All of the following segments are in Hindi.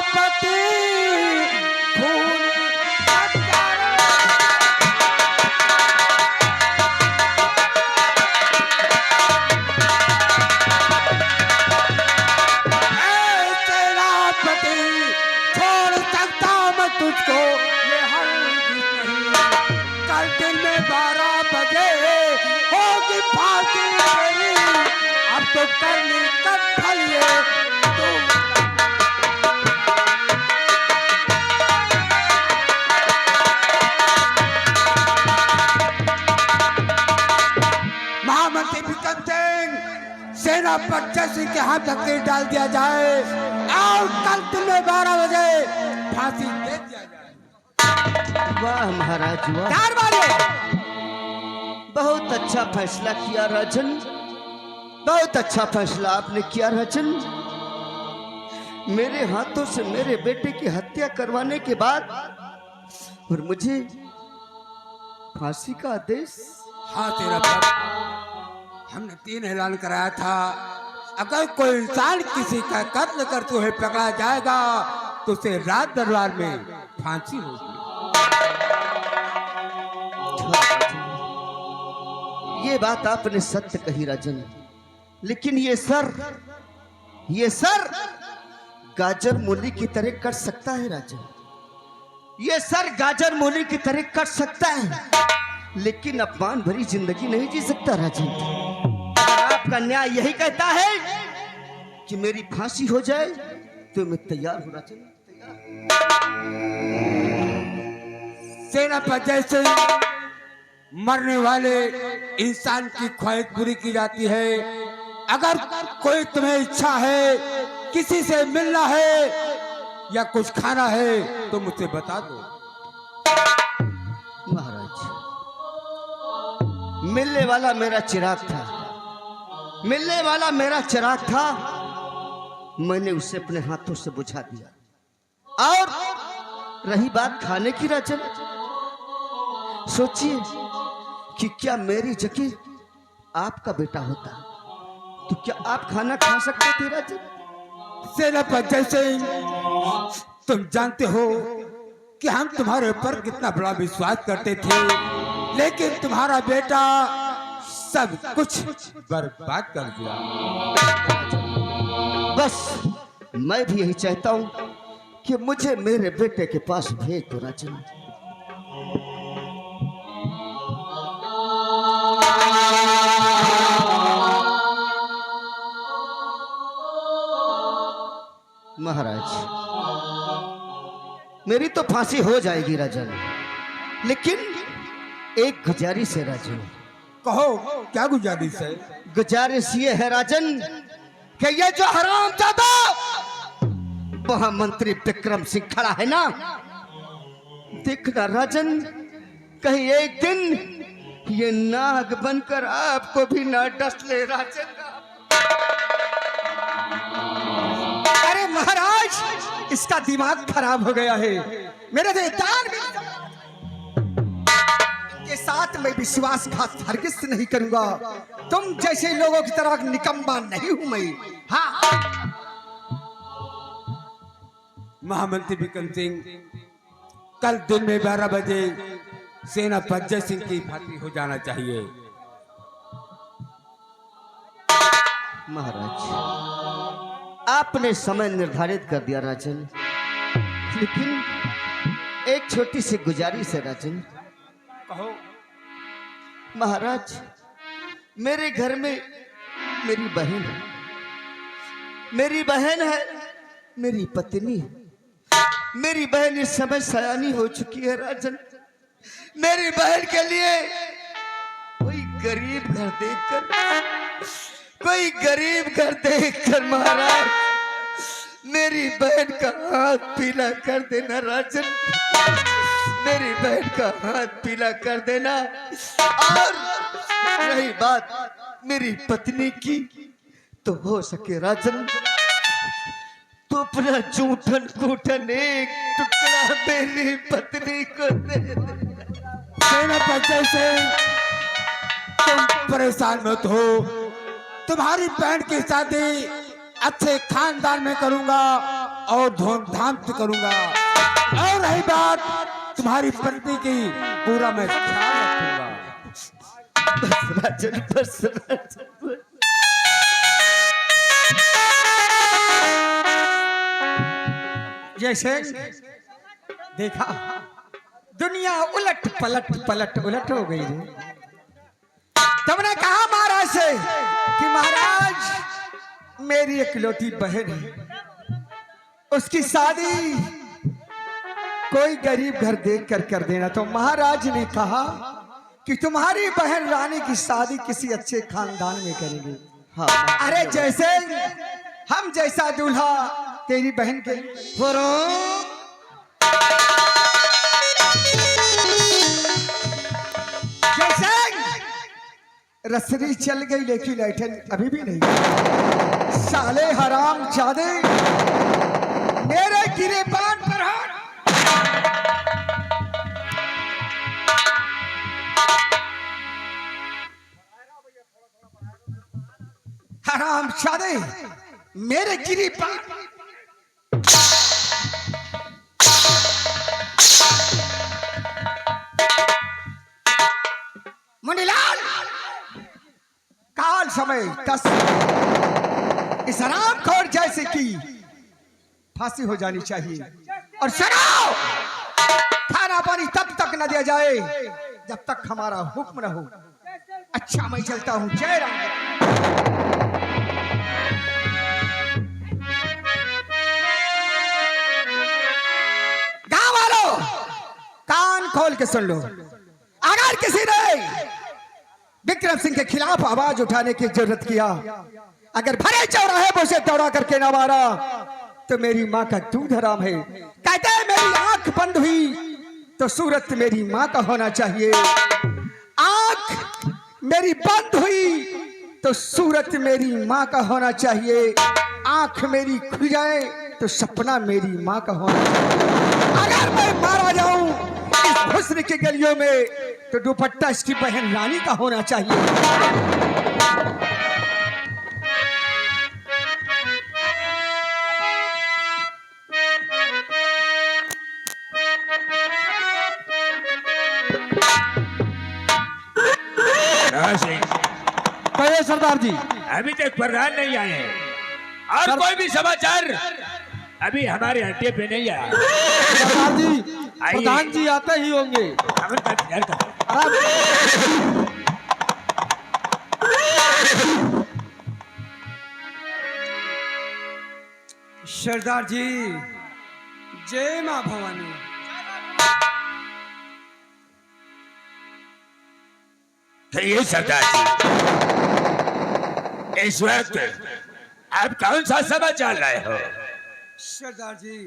सेनापति खून सेनापति छोड़ सकता मैं तुझको ये हरगिज़ नहीं। कल दिन में 12 बजे होगी फांसी तेरी। अब तो करनी कत्थल ये तुम महामंत्री बिक्रम सिंह सेनापति सिंह के हाथ धकेल डाल दिया जाए और कल दिन में 12 बजे फांसी दे दिया जाए। वाह महाराज वाह, दरबारी बहुत अच्छा फैसला किया राजन, बहुत अच्छा फैसला आपने किया राजन। मेरे हाथों से मेरे बेटे की हत्या करवाने के बाद और मुझे फांसी का आदेश। हाँ तेरा बाप, हमने 3 ऐलान कराया था, अगर कोई इंसान किसी का कत्ल करते हुए पकड़ा जाएगा तो उसे राज दरबार में फांसी होगी। ये बात आपने सत्य कही राजन, लेकिन ये सर गाजर मूली की तरह कट सकता है राजन, ये सर गाजर मूली की तरह कट सकता है, लेकिन अपमान भरी जिंदगी नहीं जी सकता राजन। अगर आपका न्याय यही कहता है कि मेरी फांसी हो जाए तो मैं तैयार हूं राजन, सेनापति जैसे मरने वाले इंसान की ख्वाहिश पूरी की जाती है। अगर कोई तुम्हें इच्छा है, किसी से मिलना है या कुछ खाना है तो मुझसे बता दो। महाराज मिलने वाला मेरा चिराग था, मिलने वाला मेरा चिराग था, मैंने उसे अपने हाथों से बुझा दिया। और रही बात खाने की राजन, सोचिए कि क्या मेरी जगह आपका बेटा होता तो क्या आप खाना खा सकते थे राजन? सेनापति जैसे तुम जानते हो कि हम तुम्हारे ऊपर कितना बड़ा विश्वास करते थे, लेकिन तुम्हारा बेटा सब कुछ बर्बाद कर दिया। बस मैं भी यही चाहता हूं कि मुझे मेरे बेटे के पास भेज दो राजन। महाराज मेरी तो फांसी हो जाएगी राजन, लेकिन एक गुजारिश है राजन। कहो क्या गुजारिश है? गुजारिश ये है राजन कि ये जो हरामजादा महामंत्री विक्रम सिंह खड़ा है ना, देखना राजन कहीं एक दिन ये नाग बनकर आपको भी ना डस ले राजन। अरे महाराज इसका दिमाग खराब हो गया है, मेरे देवतान के साथ मैं विश्वासघात हरगिज़ नहीं करूंगा। तुम जैसे लोगों की तरह निकम्मा नहीं हूं मैं। हाँ महामंत्री बिक्रम सिंह, कल दिन में 12 बजे सेनापति जय सिंह की फांसी हो जाना चाहिए। महाराज आपने समय निर्धारित कर दिया राजन, लेकिन एक छोटी सी गुजारिश है राजन। कहो। महाराज मेरे घर में मेरी बहन है, मेरी बहन है, मेरी पत्नी है। मेरी बहन इस समय सयानी हो चुकी है राजन। मेरी बहन के लिए कोई गरीब घर देखकर, कोई गरीब घर देखकर महाराज मेरी बहन का हाथ पीला कर देना राजन, मेरी बहन का हाथ पीला कर देना। और रही बात मेरी पत्नी की, तो हो सके राजन तो अपना जूठन कूठन एक टुकड़ा मेरी पत्नी को दे दे। सेनापति सिंह तुम परेशान मत हो, तुम्हारी बहन की शादी अच्छे खानदान में करूंगा, और धूमधाम से करूंगा। और रही बात तुम्हारी पत्नी की, पूरा मैं ख्याल रखूंगा। बस राजन, बस राजन। जैसे देखा, दुनिया उलट पलट हो गई रे। तुमने कहा महाराज से कि महाराज मेरी इकलौती बहन है, उसकी शादी कोई गरीब घर देख कर देना। तो महाराज ने कहा कि तुम्हारी बहन रानी की शादी किसी अच्छे खानदान में करेंगे। हाँ, अरे जैसे हम जैसा दूल्हा तेरी बहन के जैसे रसरी चल गई, लेकिन ऐठन अभी भी नहीं। साले हराम जादे मेरे गिरेबान पर हाथ। हराम जादे मेरे गिरेबान। मुनीलाल, काल समय 10, इस हरामखोर जैसे की फांसी हो जानी चाहिए। और सुनो, खाना पानी तब तक न दिया जाए जब तक हमारा हुक्म न हो। अच्छा, मैं चलता हूँ। जय राम। गाँव वालों, कान खोल के सुन लो। अगर किसी ने विक्रम सिंह के खिलाफ आवाज उठाने की जरूरत किया, अगर भरे चौराहे पर उसे दौड़ा करके ना मारा, तो मेरी माँ का दूध हराम है। कहते हैं मेरी आंख बंद हुई तो सूरत मेरी माँ का होना चाहिए, आंख मेरी बंद हुई तो सूरत मेरी माँ का होना चाहिए, आंख मेरी खुल जाए तो सपना मेरी माँ का होना चाहिए। अगर मैं मारा जाऊं इस हुस्न की गलियों में, तो दुपट्टा इसकी बहन रानी का होना चाहिए। कहिए सरदार जी। अभी तक प्रधान नहीं आए हैं और कोई भी समाचार अभी हमारे अड्डे पे नहीं आया। सरदार जी, प्रधान जी आते ही होंगे। खबर का इंतजार करो। सरदार जी, जय मां भवानी। ये सरदार जी, इस वक्त आप कौन सा समाचार लाए हो? सरदार जी,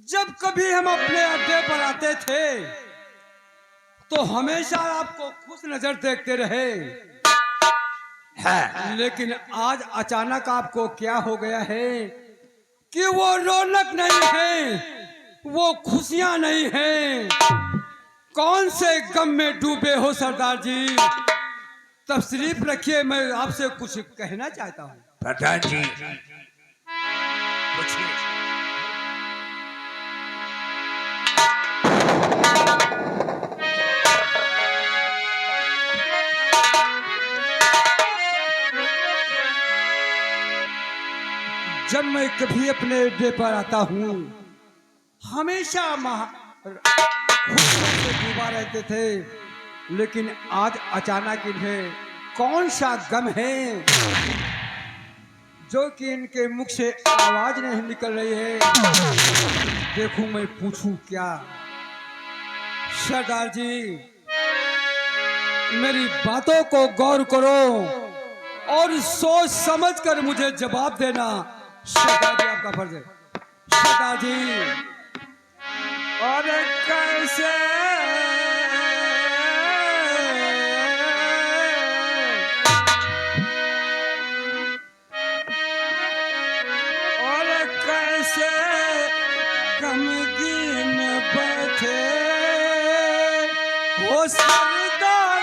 जब कभी हम अपने अड्डे पर आते थे तो हमेशा आपको खुश नजर देखते रहे, हाँ। लेकिन आज अचानक आपको क्या हो गया है कि वो रौनक नहीं है, वो खुशियां नहीं हैं। कौन से गम में डूबे हो सरदार जी? तशरीफ रखिए, मैं आपसे कुछ कहना चाहता हूँ। प्रधान जी, पूछिए। जब मैं कभी अपने अड्डे पर आता हूँ, हमेशा खुशियों से डूबा रहते थे, लेकिन आज अचानक इन्हें कौन सा गम है जो कि इनके मुख से आवाज नहीं निकल रही है। देखूं मैं पूछूं क्या? सरदार जी, मेरी बातों को गौर करो और सोच समझ कर मुझे जवाब देना। सरदार जी, आपका फर्ज है। सरदार जी, और कैसे गमगीन बैठे हो सरदार।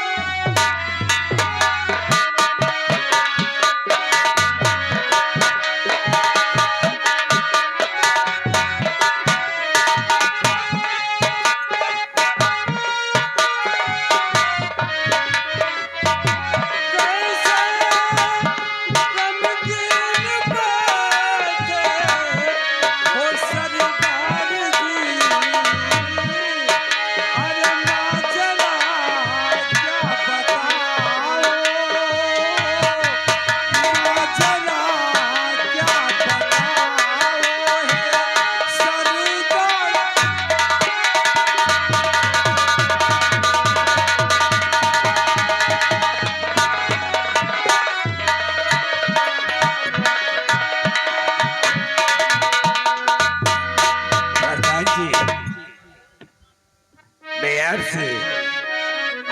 आपसे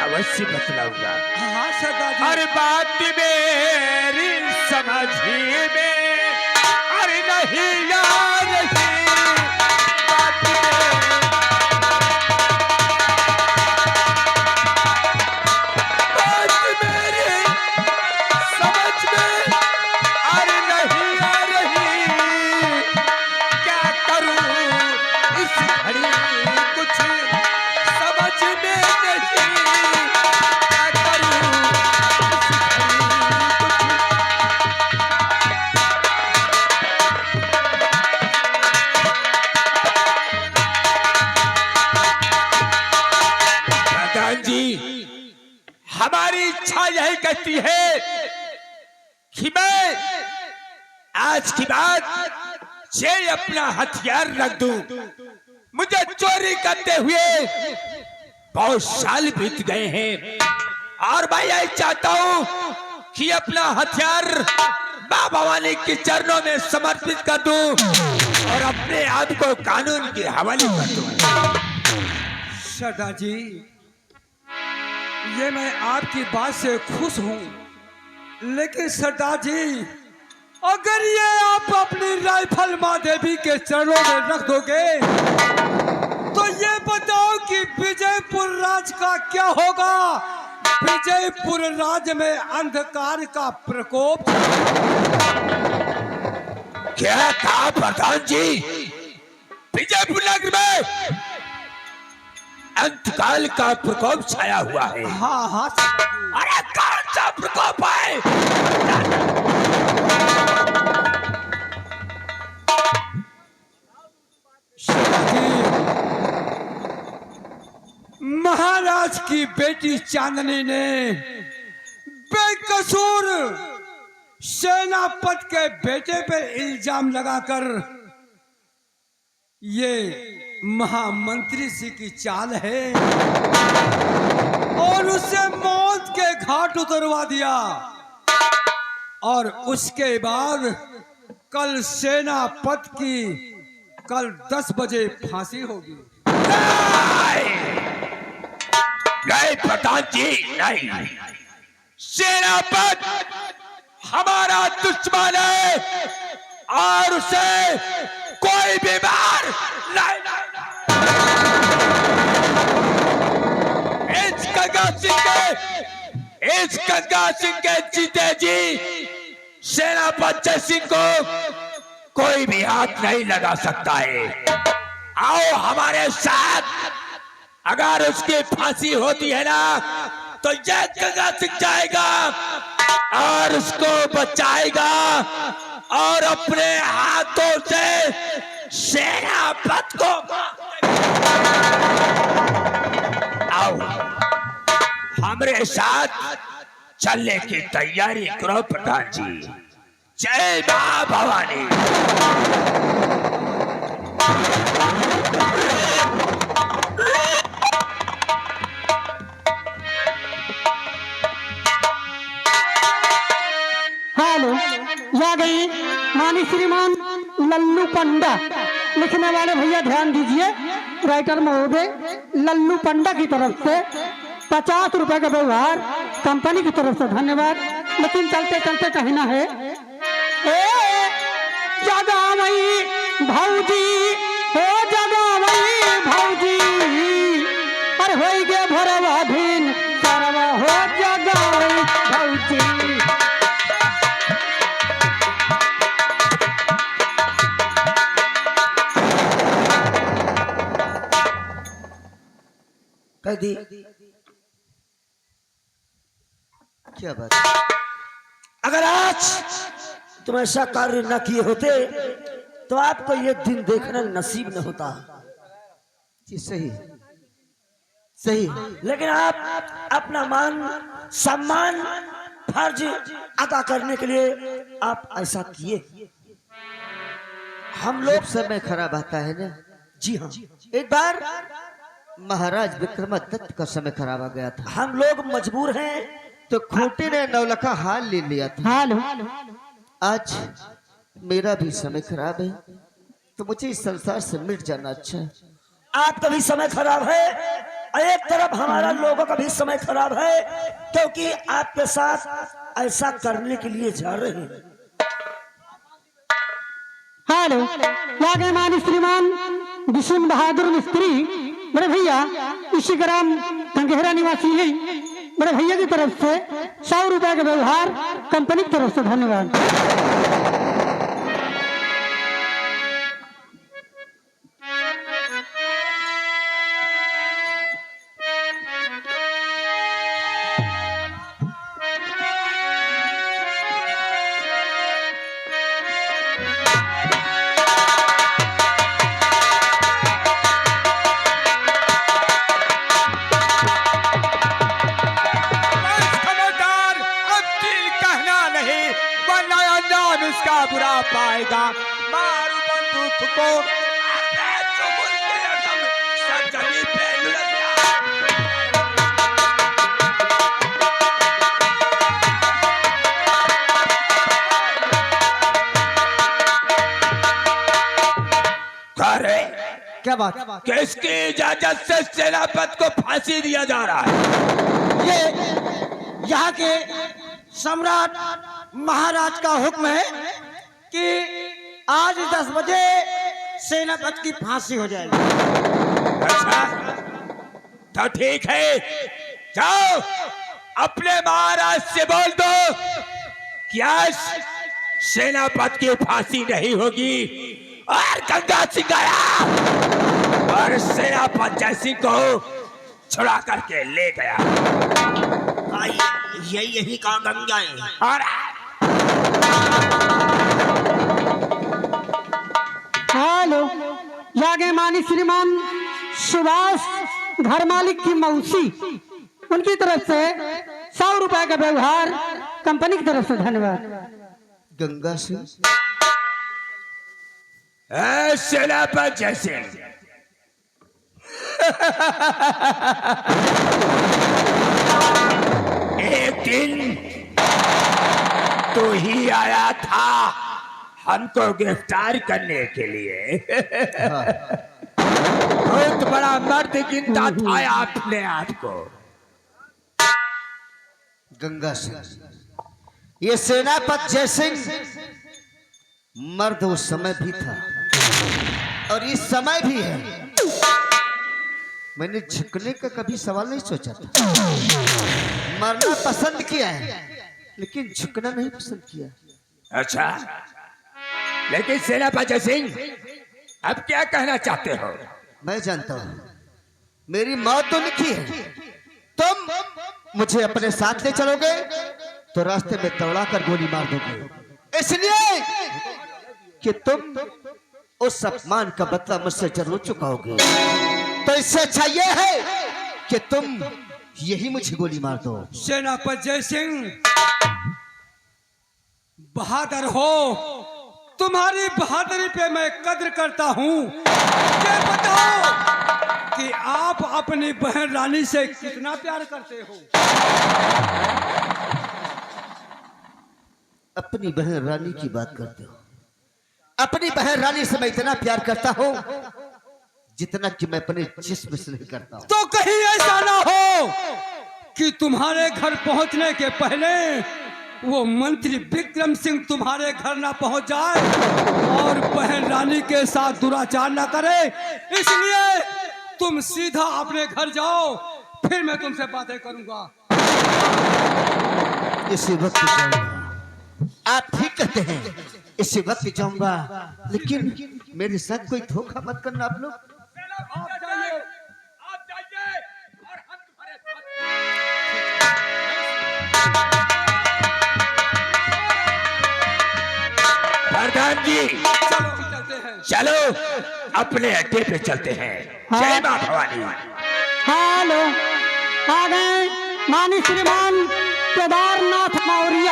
अवश्य बतलाऊंगा। हाँ सरदार जी। हर बात मेरी समझ में अरे नहीं यार बात मेरी समझ में अरे नहीं आ रही, क्या करूं इस घड़ी कुछ समझ में नहीं, क्या करूं प्रधान जी, हमारी इच्छा यही कहती है कि मैं आज की बात ये अपना हथियार रख दूं। मुझे चोरी करते हुए बहुत साल बीत गए हैं और मैं यही चाहता हूं कि अपना हथियार मां भवानी के चरणों में समर्पित कर दूं और अपने आप को कानून के हवाले कर दूं। सरदार जी, ये मैं आपकी बात से खुश हूँ, लेकिन सरदार जी अगर ये आप अपनी राइफल माँ देवी के चरणों में रख दोगे तो ये बताओ कि विजयपुर राज का क्या होगा। विजयपुर राज में अंधकार का प्रकोप। क्या कहा प्रधान जी? विजयपुर नगर में अंतकाल का प्रकोप छाया हुआ है। हाँ हाँ अरे कौन सा प्रकोप है? महाराज की बेटी चांदनी ने बेकसूर सेनापति के बेटे पर इल्जाम लगाकर ये महामंत्री जी की चाल है और उसे मौत के घाट उतरवा दिया और उसके बाद कल सेनापति की कल 10 बजे फांसी होगी। नहीं प्रधान जी, नहीं। सेनापति हमारा दुश्मन है और उसे कोई भी मार नहीं। इस गंगा सिंह के जीते जी सेनापति जय सिंह को कोई भी हाथ नहीं लगा सकता है। आओ हमारे साथ, अगर उसकी फांसी होती है ना तो ये गंगा सिंह जाएगा और उसको बचाएगा और अपने हाथों से सेनापति को आओ हमारे साथ चलने की तैयारी करो प्रधान जी। जय मां भवानी। हेलो, या गई मानी श्रीमान लल्लू पंडा। लिखने वाले भैया ध्यान दीजिए, राइटर महोदय लल्लू पंडा की तरफ से 50 रुपए का व्यवहार कंपनी की तरफ से, धन्यवाद। लेकिन चलते चलते कहना है, ए जगावई भौजी, ए जगावई भौजी, अरे होई गे भरवा धीन सरवा हो जगावई भौजी। कह दी क्या बात? अगर आज तुम ऐसा कार्य न किए होते तो आपको ये दिन देखना नसीब न होता। जी सही सही, लेकिन आप अपना मान सम्मान फर्ज अदा करने के लिए आप ऐसा किए। हम लोग समय खराब आता है ना। जी हाँ, एक बार महाराज विक्रमादित्य का समय खराब आ गया था। हम लोग मजबूर हैं तो खूंटी ने नौलखा हाल ले लिया था। आज मेरा भी समय खराब है तो मुझे इस संसार से मिट जाना अच्छा है। आपका भी समय खराब है और एक तरफ हमारा लोगों का भी समय खराब है, क्योंकि आपके साथ ऐसा करने के लिए जा रहे हैं। हेलो, लागे मान श्रीमान विष्णु बहादुर मिस्त्री बड़े भैया इसी ग्राम गंगेहरा निवासी है। बड़े भैया की तरफ से 100 रुपए का व्यवहार, कंपनी की तरफ से धन्यवाद। बस खबरदार, अब दिल कहना नहीं, वरना अल्लाह इसका बुरा पाएगा। मारू बंदूक को, अबे चुमुल के रकम, सरजमी पे लुढ़क जा। अरे क्या बात? किसकी इजाजत से सेनापति को फांसी दिया जा रहा है? ये यहाँ के सम्राट महाराज का हुक्म है कि आज 10 बजे सेनापति की फांसी हो जाएगी। अच्छा, तो ठीक है, जाओ अपने महाराज से बोल दो कि आज सेनापति की फांसी नहीं होगी और गंगा सिंह आया और सेनापति जयसिंह को छुड़ा करके ले गया। यही काम गंगा है। और हेलो, लागे मानी श्रीमान सुभाष घर मालिक की मौसी, उनकी तरफ से 100 रुपए का व्यवहार, कंपनी की तरफ से धन्यवाद। गंगा सिंह, सेनापति जयसिंह, एक दिन तू ही आया था हमको गिरफ्तार करने के लिए। बहुत बड़ा मर्द गिनता था अपने आप को। गंगा सिंह, ये सेनापति जयसिंह मर्द उस समय भी था और इस समय भी है। मैंने झुकने का कभी सवाल नहीं सोचा था। मरना पसंद किया है लेकिन झुकना नहीं पसंद किया। अच्छा, लेकिन सेनापति जयसिंह अब क्या कहना चाहते हो? मैं जानता हूं मेरी मौत तो लिखी है। तुम मुझे अपने साथ ले चलोगे तो रास्ते में दौड़ा कर गोली मार दोगे, इसलिए कि तुम उस अपमान का बदला मुझसे जरूर चुकाओगे। तो इससे अच्छा यह है कि तुम यही मुझे गोली मार दो। सेनापति जयसिंह बहादुर हो, तुम्हारी बहादुरी पे मैं कद्र करता हूँ। ये बताओ कि आप अपनी बहन रानी से कितना प्यार करते हो? अपनी बहन रानी की बात करते हो? अपनी बहन रानी से मैं इतना प्यार करता हूँ जितना कि मैं अपने जिस्म से नहीं करता हूँ। तो कहीं ऐसा ना हो कि तुम्हारे घर पहुंचने के पहले वो मंत्री विक्रम सिंह तुम्हारे घर ना पहुंच जाए और बहन रानी के साथ दुराचार ना करे। इसलिए तुम सीधा अपने घर जाओ, फिर मैं तुमसे बातें करूंगा। इसी वक्त जाऊंगा। आप ठीक कहते हैं, इसी वक्त जाऊंगा, लेकिन मेरे साथ कोई धोखा मत करना आप लोग। आप जाइए और हम तुम्हारे साथ। प्रधान जी, चलो चलते हैं। चलो अपने अड्डे पे चलते हैं। हाँ। जय मां भवानी। हेलो, आ गए मानी श्रीमान केदारनाथ मौर्य,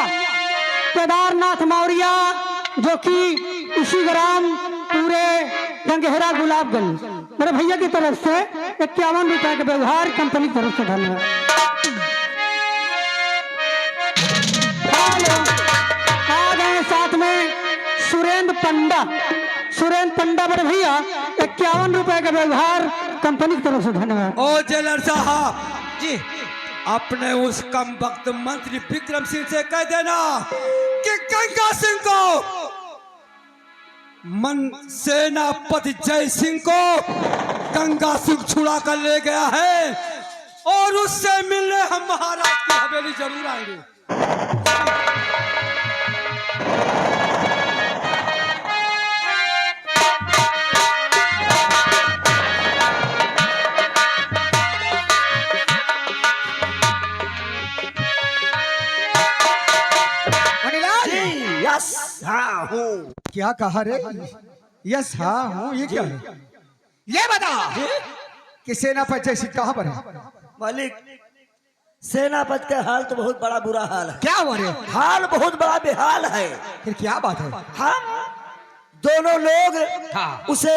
केदारनाथ मौर्य जो कि इसी ग्राम पूरे गंगेहरा गुलाबगंज, मेरे भैया की तरफ से 51 रुपए का व्यवहार, कंपनी की तरफ से धन्यवाद। हेलो, आ गए साथ में सुरेंद्र पंडा, सुरेंद्र पंडा बड़े भैया 51 रुपए का व्यवहार कंपनी की तरफ से धन्यवाद। ओ जेलर साहब जी, अपने उस कम वक्त मंत्री विक्रम सिंह से कह देना कि गंगा सिंह को मन सेनापति जय सिंह को गंगा सिंह छुड़ा कर ले गया है और उससे मिलने हम महाराज की हवेली जरूर आएंगे। यस हाँ हूँ। क्या कहा रे? यस हाँ हूँ, ये क्या है? ये बता कि सेनापति जय सिंह कहाँ पर है? मालिक, सेनापति का हाल तो बहुत बड़ा बुरा हाल है। क्या हुआ रे? हाल बहुत बड़ा बेहाल है। फिर क्या बात है? हम दोनों लोग उसे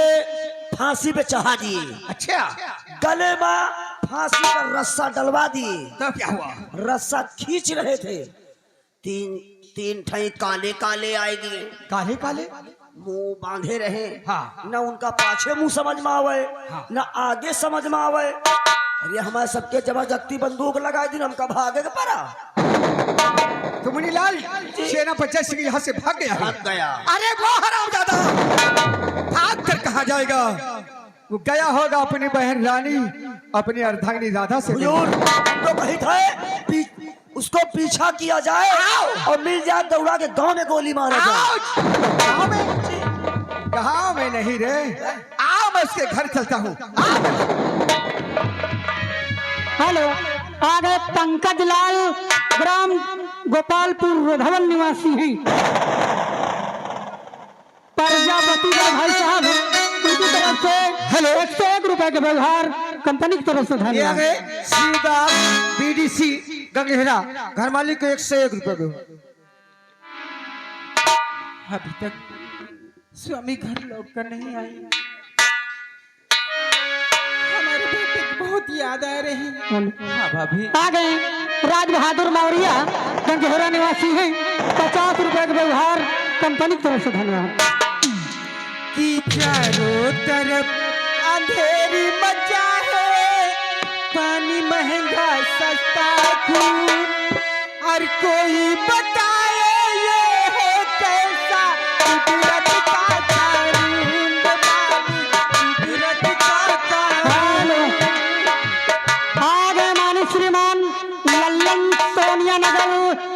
फांसी पे चढ़ा दिए। अच्छा, गले में फांसी का रस्सा डलवा दिए। तो क्या हुआ? रस्सा खींच रहे थे, तीन ठई काले काले आएगी, काले काले मुंह बांधे रहे। हाँ। न उनका पाछे मुंह समझ में आवे, न आगे समझ में आवे। अरे हमारे सबके जबरदस्ती बंदूक लगाई दी, हमका भागे के पड़ा। तो मुनीलाल सेनापति जय सिंह यहाँ से भाग गया है? भाग गया। अरे वो हरामजादा भाग कर कहाँ जाएगा? वो गया होगा अपनी बहन रानी, अपनी अर्धांगिनी राधा से। हुजूर, तो कही थे उसको पीछा किया जाए और मिल जाए दौड़ा के गांव में गोली मारा जाए। गाँव में? गाँव में नहीं रे, आओ मैं उसके घर चलता हूँ। हेलो, आ गए पंकज लाल, ग्राम गोपालपुर रोधवन निवासी हैं। प्रजापति का भाई साहब उनकी तरफ से हेलो 101 रुपए का व्यवहार कंपनी की तरफ से ये आ धन्यवाद। गए सीधा बीडीसी गंगेरा, घर मालिक को 101 रुपए दो। अभी तक स्वामी घर लौट कर नहीं आई। हमारे बेटे की बहुत याद आ रही है। हाँ भाभी। आ गए राज बहादुर मौर्य, गंगेरा निवासी हैं। 50 रुपए का व्यवहार कंपनी की तरफ से धन्यवाद। कि चारों तरफ अंधेरी मचा है, पानी महंगा सस्ता खून, और कोई बताए ये है कैसा कुदरत का कानून, कुदरत का कानून। आ गए माननीय श्रीमान लल्लन सोनिया नगर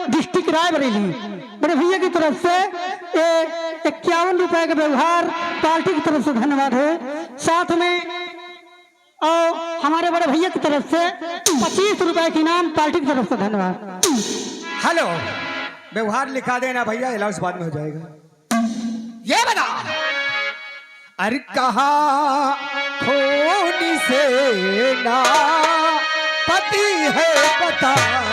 डिस्ट्रिक्ट रायबरेली, मेरे भैया की तरफ से 51 रुपए का व्यवहार पार्टी की तरफ से धन्यवाद है। साथ में और हमारे बड़े भैया की तरफ से 25 रुपए की इनाम पार्टी की तरफ से धन्यवाद। हेलो, व्यवहार लिखा देना भैया, इलाज बाद में हो जाएगा। ये बता, अरे कहाँ खून से ना पति है बताओ।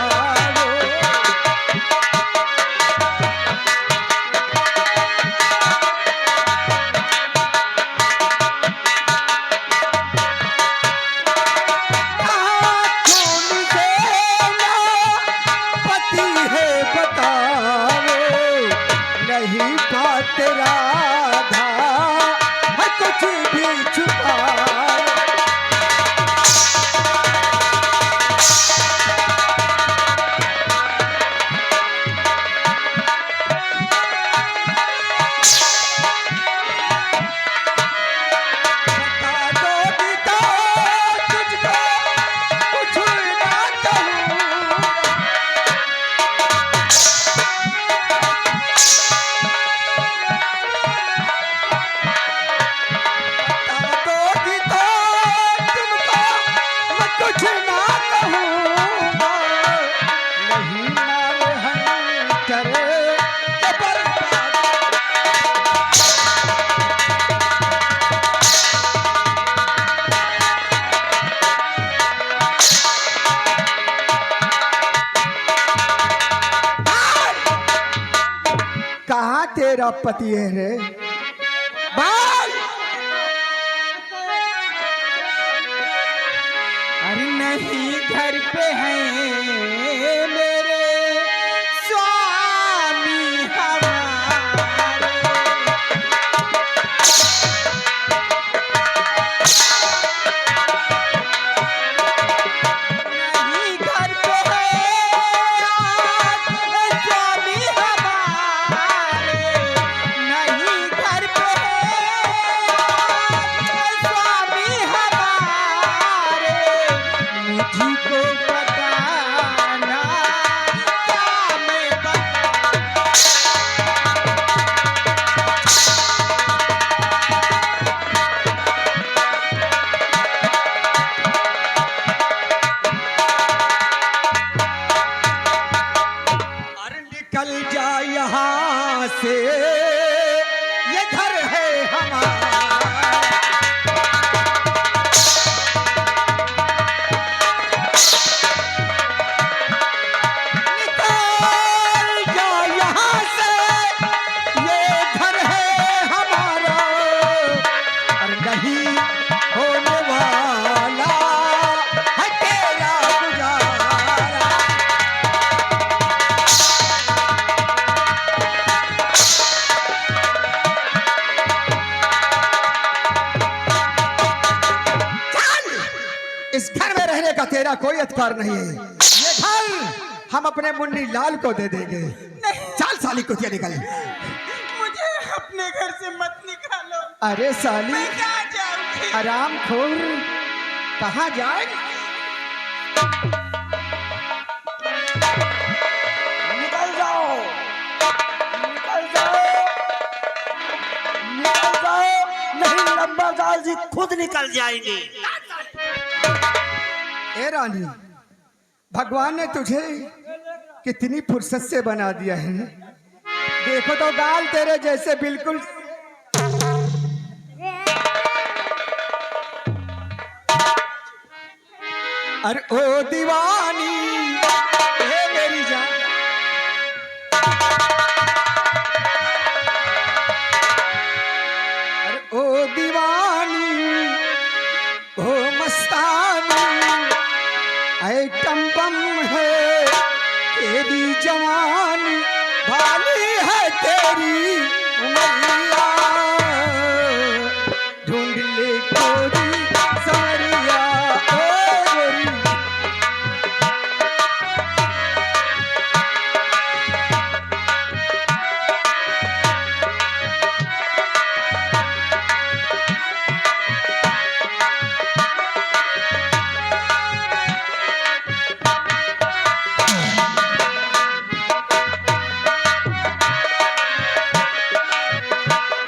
राधा है कुछ भी छुपा। कहाँ तेरा पति है रे? बाल! अरे नहीं, घर पे हैं मेरे स्वामी हमारे। नहीं होने वाला है तेरा गुजारा। इस घर में रहने का तेरा कोई अधिकार नहीं है। ये घर हम अपने मुन्नी लाल को दे देंगे। चल साली कुतिया निकल। मुझे अपने घर से मत निकालो। अरे साली मैं कहाँ जाऊंगी? आराम खोर, कहाँ जाए? निकल जाओ, निकल जाओ, निकल जाओ, नहीं लंबादार जी खुद निकल जाएंगे। ए रानी, भगवान ने तुझे कितनी फुर्सत से बना दिया है। देखो तो गाल तेरे जैसे बिल्कुल। अरे ओ दीवानी, ए मेरी जान, अरे ओ दीवानी, ओ मस्तानी, आइटम बम है तेरी जवानी, भाली है तेरी उमरिया, ढूंढ ले गोरी समरिया ओ गोरी।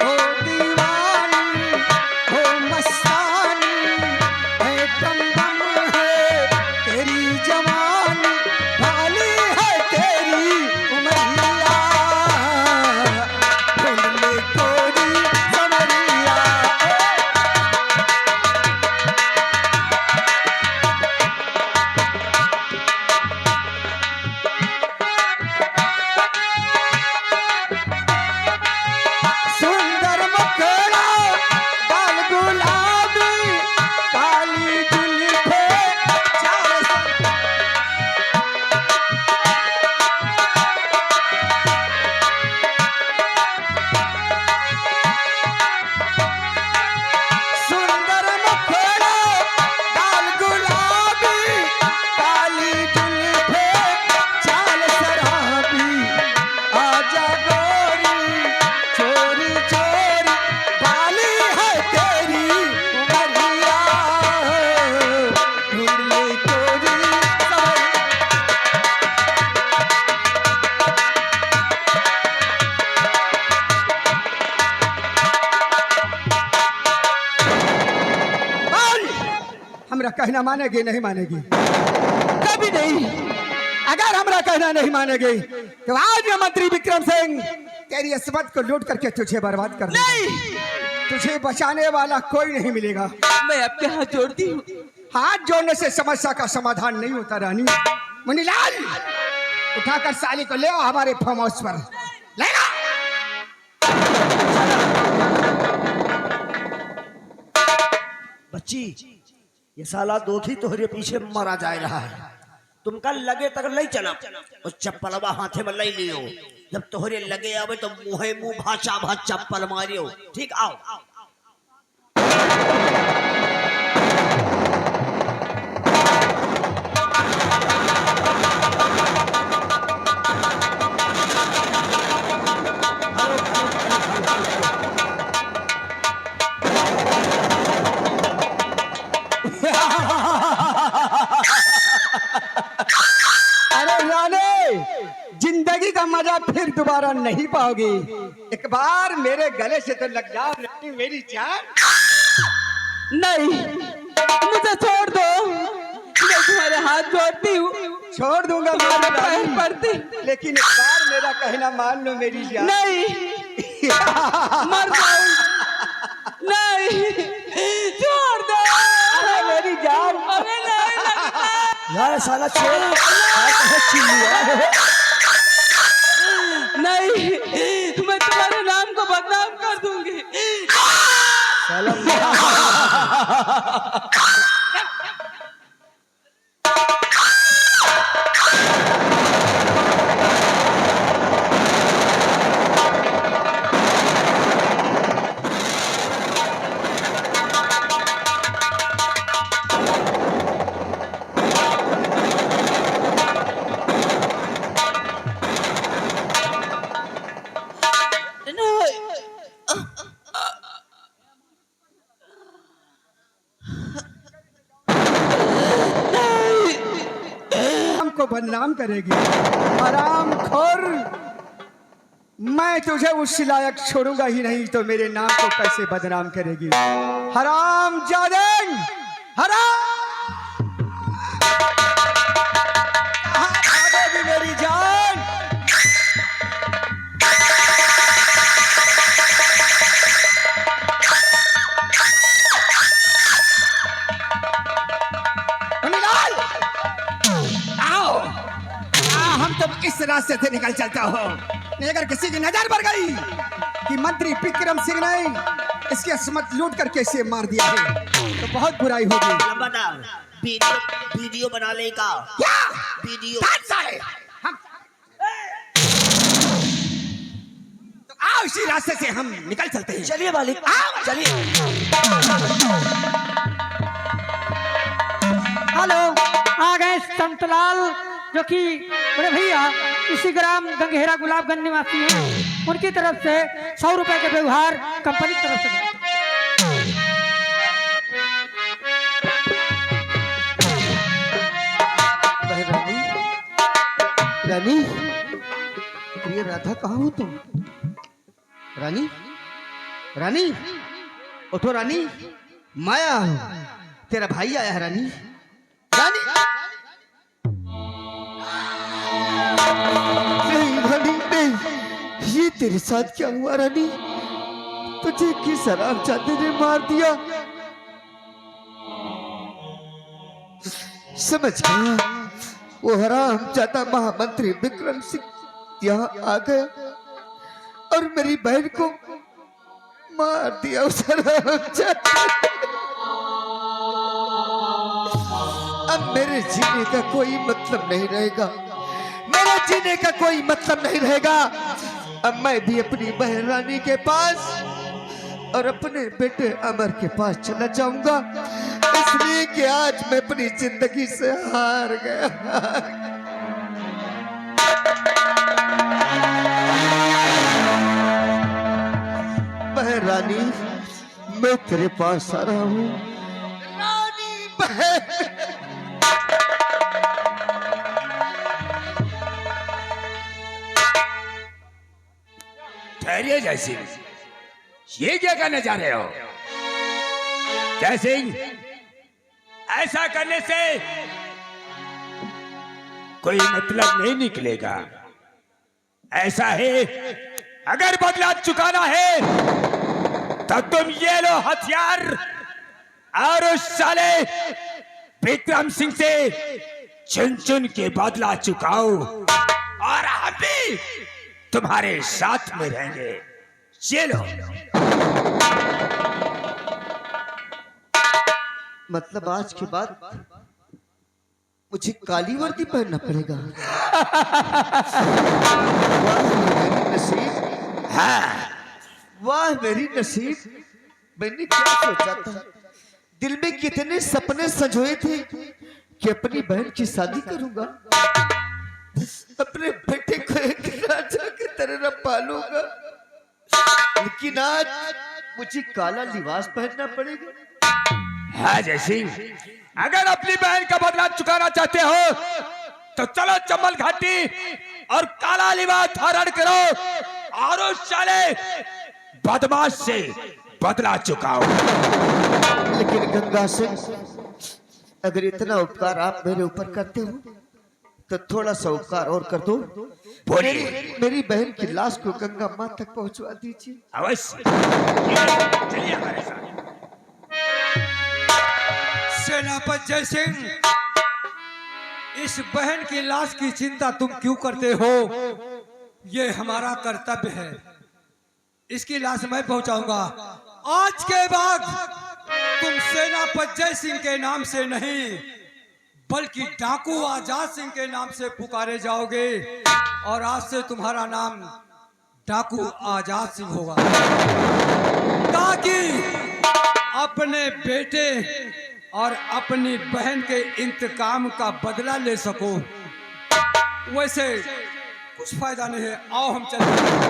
ओ दीवानी, ओ मस्तानी, आइटम बम है तेरी जवानी, भाली है तेरी उमरिया, ढूंढ ले गोरी समरिया। सुंदर मुखड़ा, बाल गुलाबी, काली जुल्फे, चार सुंदर मुखड़ा, बाल गुलाबी, काली जुल्फे, चाल शराबी, आजा गोरी चोरी चोरी, बाली है तेरी उमरिया, ढूंढ ले गोरी समरिया। बोल, हमरा कहना मानेगी नहीं मानेगी? कभी नहीं। अगर हमरा कहना नहीं मानेगी तो आज मैं मंत्री विक्रम सिंह तेरी अस्मत को लूट करके तुझे बर्बाद कर दूंगा। तुझे बचाने वाला कोई नहीं मिलेगा। मैं आपके हाथ जोड़ती हूँ। हाथ जोड़ने से समस्या का समाधान नहीं होता रानी। मुनीलाल, उठाकर साली को ले आओ हमारे फार्म हाउस पर। ले आओ। बच्ची, ये साला दोखी तोहरे पीछे मरा जा रहा है। तुमका लगे तक नहीं चला और चप्पलवा हाथे में नहीं लियो। जब तोहरे लगे आवे तो मुहे मुंह भाचा भाच चप्पल मारियो। ठीक, आओ। अरे रानी, जिंदगी का मजा फिर दोबारा नहीं पाओगी। एक बार मेरे गले से तो लग जाओ रानी मेरी जान। नहीं, मुझे छोड़ दो। मैं तुम्हारे हाथ जोड़ती हूँ। छोड़ दूंगा तुम्हारे मेरी पैर रानी, पड़ती। लेकिन एक बार मेरा कहना मान लो मेरी जान। नहीं, मर जाऊं। नहीं, छोड़ दो। अरे मेरी जान। अरे नहीं लगता। यार साला चोर चिल्ली है। नहीं, मैं तुम्हारे नाम को बदनाम कर दूंगी। साला हमको बदनाम करेगी हराम खोर। मैं तुझे उस लायक छोड़ूंगा ही नहीं तो मेरे नाम को कैसे बदनाम करेगी? हराम जादे, हराम भागेगी मेरी जान। मुनीलाल, आओ, हम तुम इस रास्ते से निकल चलता हो। अगर किसी की नजर पड़ गई कि मंत्री विक्रम सिंह ने इसकी असमत लूट करके इसे मार दिया है तो बहुत बुराई होगी। वीडियो बना लेगा क्या वीडियो? हम तो आओ इसी रास्ते से हम निकल चलते हैं। चलिए मालिक, चलिए। हेलो, आ गए संतलाल जो कि बड़े भैया इसी ग्राम गंगेरा गुलाबगंज निवासी हैं। उनकी तरफ से 100 रुपए के व्यवहार कंपनी की तरफ से। रानी, रानी, प्रिय राधा कहाँ हो तुम? रानी, रानी, उठो रानी, माया तेरा भाई आया है रानी। रानी, नहीं रानी नहीं, ये तेरे साथ क्या हुआ रानी? तुझे किस शराब चाहते ने मार दिया? समझ गया, वो हराम जाता महामंत्री विक्रम सिंह यहाँ आ गए और मेरी बहन को मार दिया। उस अब मेरे जीने का कोई मतलब नहीं रहेगा, मेरे जीने का कोई मतलब नहीं रहेगा। अब मैं भी अपनी बहन रानी के पास और अपने बेटे अमर के पास चला जाऊंगा, इसलिए कि आज मैं अपनी जिंदगी से हार गया। बहन रानी, मैं तेरे पास आ रहा हूँ। रानी बहन, ठहरिए जयसिंह, ये क्या करने जा रहे हो? जयसिंह, ऐसा करने से कोई मतलब नहीं निकलेगा। ऐसा है, अगर बदला चुकाना है तो तुम ये लो हथियार और उस साले विक्रम सिंह से चुन चुन के बदला चुकाओ और हम भी तुम्हारे साथ में रहेंगे। चलो। मतलब आज के बाद मुझे काली वर्दी पहनना पड़ेगा? वाह मेरी नसीब, हाँ, वाह मेरी नसीब। मैंने क्या सोचा था, दिल में कितने सपने संजोए थे कि अपनी बहन की शादी करूंगा, अपने बेटे को एक राजा की तरह पालूंगा, लेकिन आज मुझे काला लिबास पहनना पड़ेगा। हाँ जयसिंह, अगर अपनी बहन का बदला चुकाना चाहते हो तो चलो चंबल घाटी और काला लिबास धारण करो और उस साले बदमाश से बदला चुकाओ। लेकिन गंगा सिंह, अगर इतना उपकार आप मेरे ऊपर करते हो तो थोड़ा सा उपकार और कर दो। मेरी बहन की लाश को गंगा मां तक पहुंचवा दीजिए। अवश्य, चलिए हमारे साथ। सेनापति जय सिंह, इस बहन की लाश की चिंता तुम क्यों करते हो? ये हमारा कर्तव्य है। इसकी लाश मैं पहुंचाऊंगा आज के बाद तुम सेनापति जय सिंह के नाम से नहीं बल्कि डाकू आजाद सिंह के नाम से पुकारे जाओगे और आज से तुम्हारा नाम डाकू आजाद सिंह होगा ताकि अपने बेटे और अपनी बहन के इंतकाम का बदला ले सको। वैसे कुछ फायदा नहीं है, आओ हम चलते हैं।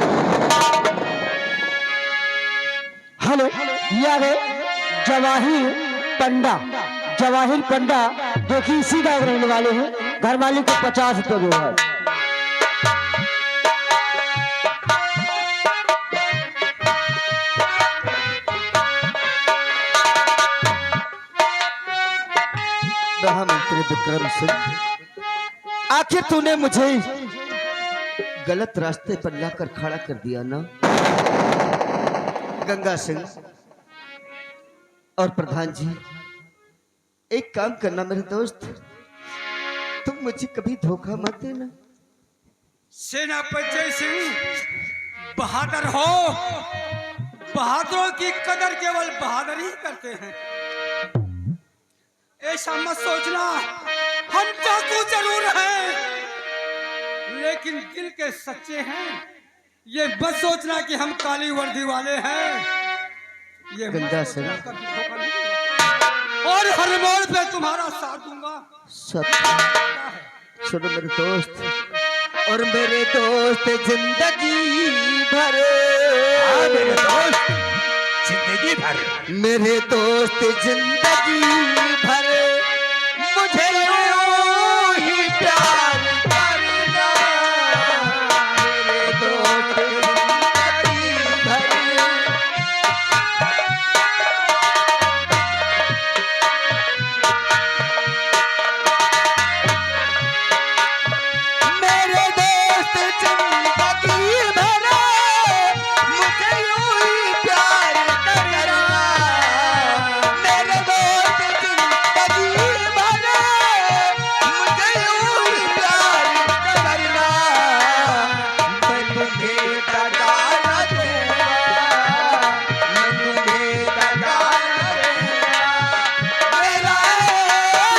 हेलो, ये आ गए जवाहिर पंडा। जवाहिर पंडा जो कि इसी गाँव रहने वाले हैं। घर वाले को 50 रुपये दो है। महामंत्री विक्रम सिंह, आखिर तूने मुझे गलत रास्ते पर लाकर खड़ा कर दिया ना। गंगा सिंह और प्रधान जी, एक काम करना मेरे दोस्त, तुम मुझे कभी धोखा मत देना। सेनापति जय सिंह बहादुर हो। बहादुरों की कदर केवल बहादुर ही करते हैं। ऐसा मत सोचना हम डाकू जरूर हैं लेकिन दिल के सच्चे हैं। ये मत सोचना कि हम काली वर्दी वाले हैं। ये गंगा सिंह और हर मोड़ पे तुम्हारा साथ दूंगा। सब सुनो मेरे दोस्त, और मेरे दोस्त जिंदगी भर, मेरे दोस्त जिंदगी भर, मेरे दोस्त जिंदगी भर मुझे यूं ही प्यार करना। मेरे दोस्त जिंदगी भर, मेरे दोस्त जिंदगी भर मुझे यूं ही प्यार करना। मेरे दोस्त जिंदगी भर मुझे यूं ही प्यार करना। मैं तुम्हें दगा न दूंगा, मैं तुम्हें दगा न दूंगा। मेरा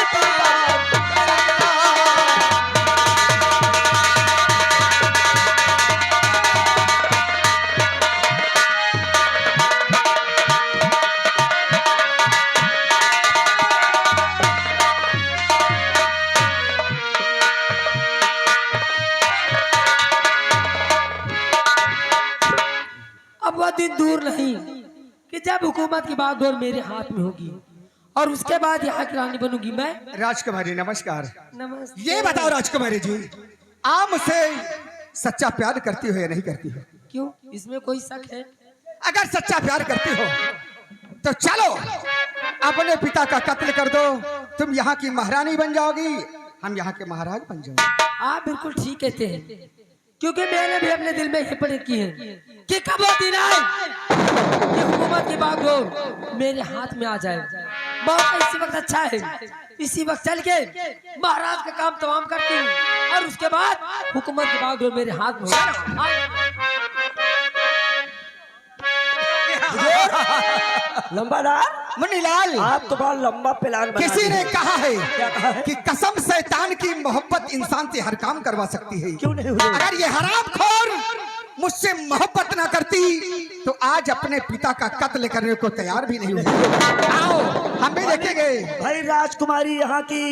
एतबार करना। अब वह दिन दूर नहीं कि जब हुकूमत की बागडोर मेरे हाथ में होगी और उसके बाद यहाँ की रानी बनूंगी मैं। राजकुमारी नमस्कार। नमस्ते। ये बताओ राजकुमारी जी, आप मुझसे सच्चा प्यार करती हो या नहीं करती हो? क्यों, इसमें कोई शक है? अगर सच्चा प्यार करती हो तो चलो अपने पिता का कत्ल कर दो। तुम यहाँ की महारानी बन जाओगी, हम यहाँ के महाराज बन जाओगे। आप बिल्कुल ठीक कहते हैं क्योंकि मैंने भी अपने दिल में ये पड़े की है कि कब वो दिन आए कि हुकूमत की बागडोर मेरे हाथ में आ जाए। मौका इसी वक्त अच्छा है, इसी वक्त चल के महाराज का काम तमाम करती हूँ और उसके बाद हुकूमत की बागडोर मेरे हाथ में हो। लंबादार मुन्नीलाल, आप तो बड़ा लंबा प्लान बना किसी ने दिए। कहा है क्या कहा है? कि कसम शैतान की मोहब्बत इंसान से हर काम करवा सकती है। क्यों नहीं हुजूर? अगर ये हरामखोर मुझसे मोहब्बत ना करती तो आज अपने पिता का कत्ल करने को तैयार भी नहीं हुई। आओ हम भी देखेंगे। भाई राजकुमारी यहाँ की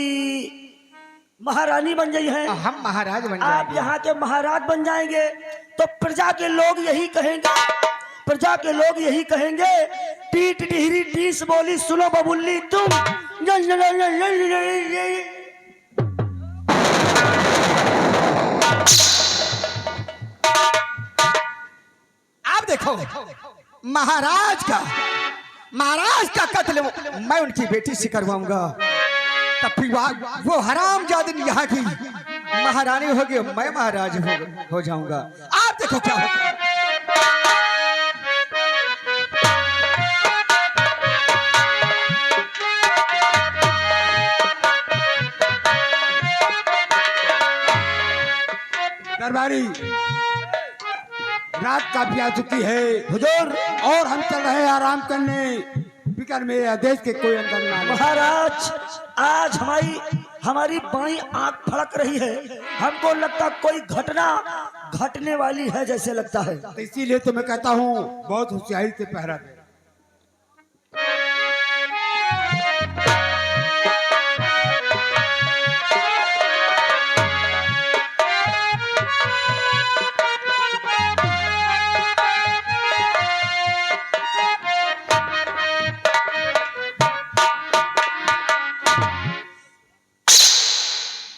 महारानी बन गई है, हम महाराज बन आप जाएंगे। यहाँ के महाराज बन जाएंगे तो प्रजा के लोग यही कहेंगे, प्रजा के लोग यही कहेंगे, टीट टिहरी टीस बोली सुनो बबुल्ली तुम। आप देखो महाराज का कत्ल मैं उनकी बेटी से करवाऊंगा, तब फिर वो हराम जादिन यहाँ की महारानी होगी, मैं महाराज हो जाऊंगा। आप देखो क्या होगा। दरबारी रात काफी आ चुकी है। हुजूर और हम चल रहे हैं आराम करने, फिकर मेरे आदेश के कोई अंदर ना आए। महाराज आज हमारी बाई आंख फड़क रही है, हमको लगता कोई घटना घटने वाली है जैसे लगता है। तो इसीलिए तो मैं कहता हूँ बहुत होशियारी से पहरा दे।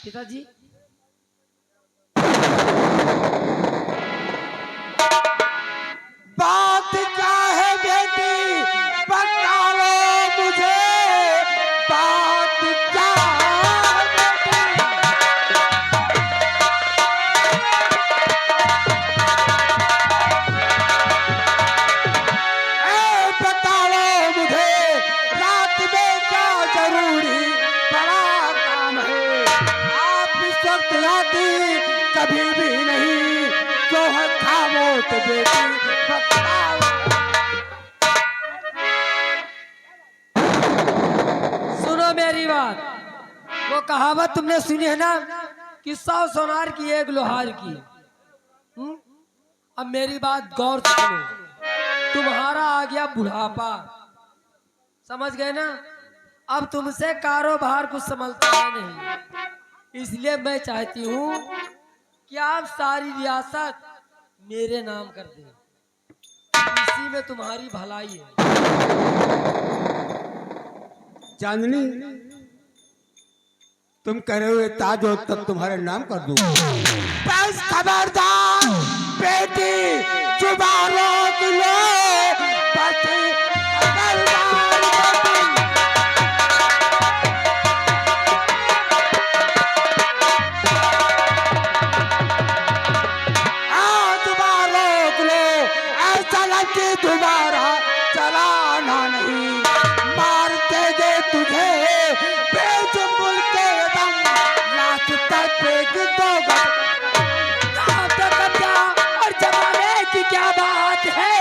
पिताजी बात क्या है बेटी बता लो मुझे, बात क्या है बेटी? बता लो मुझे रात में क्या जरूरी बड़ा काम है, आप इस वक्त आती कभी भी नहीं, जो है खामोश बेटी बताओ। सुनो मेरी बात, वो कहावत तुमने सुनी है ना कि 100 सोनार की एक लोहार की। अब मेरी बात गौर से सुनो, तुम्हारा आ गया बुढ़ापा, समझ गए ना? अब तुमसे कारोबार कुछ संभलता है नहीं, इसलिए मैं चाहती हूँ कि आप सारी रियासत मेरे नाम कर दें, इसी में तुम्हारी भलाई है। चांदनी तुम कह रहे हो ताज हो तब तुम्हारे नाम कर दूं। बस खबरदार बेटी, जुबान रोक लो, बस खबरदार बेटी। जुबान रोक लो, ऐसा लगे दोबारा चलाना नहीं, मार देंगे तुझे बेच मुल्क के दम, लाश तक फेंक दोगे। और जमाने की क्या बात है,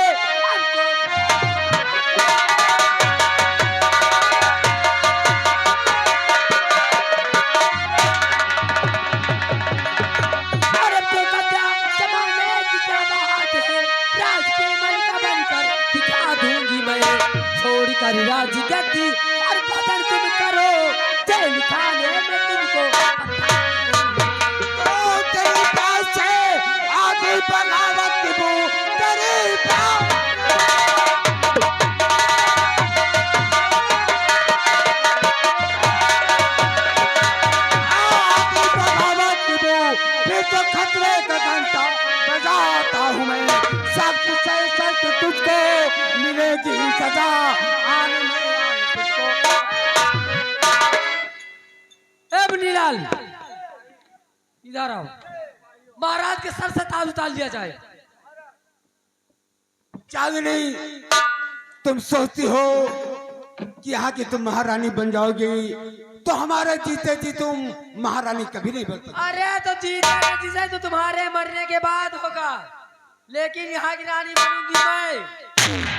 और अब तो कब्जा जमाने की क्या बात है, राज के मलिका बनकर दिखा दूंगी मैं, छोड़ कर राज गद्दी और बदन तुम करो, जेल खाने में तुमको तेरे पास से आगे बगावत वो तेरे पास, आगे बगावत वो फिर तो खतरे का घंटा बजाता हूँ मैं, सख्त से सख्त तुझको मिलेगी सजा, आने में आने तुझको। ए बनीलाल, इधर आओ, महाराज के सर से ताज उतार लिया जाए। चांदनी तुम सोचती हो कि यहाँ की तुम महारानी बन जाओगी, तो हमारे जीते जी तुम महारानी कभी नहीं बन सकती। अरे तो जीते तो तुम्हारे मरने के बाद होगा, लेकिन यहाँ की रानी बनूंगी मैं,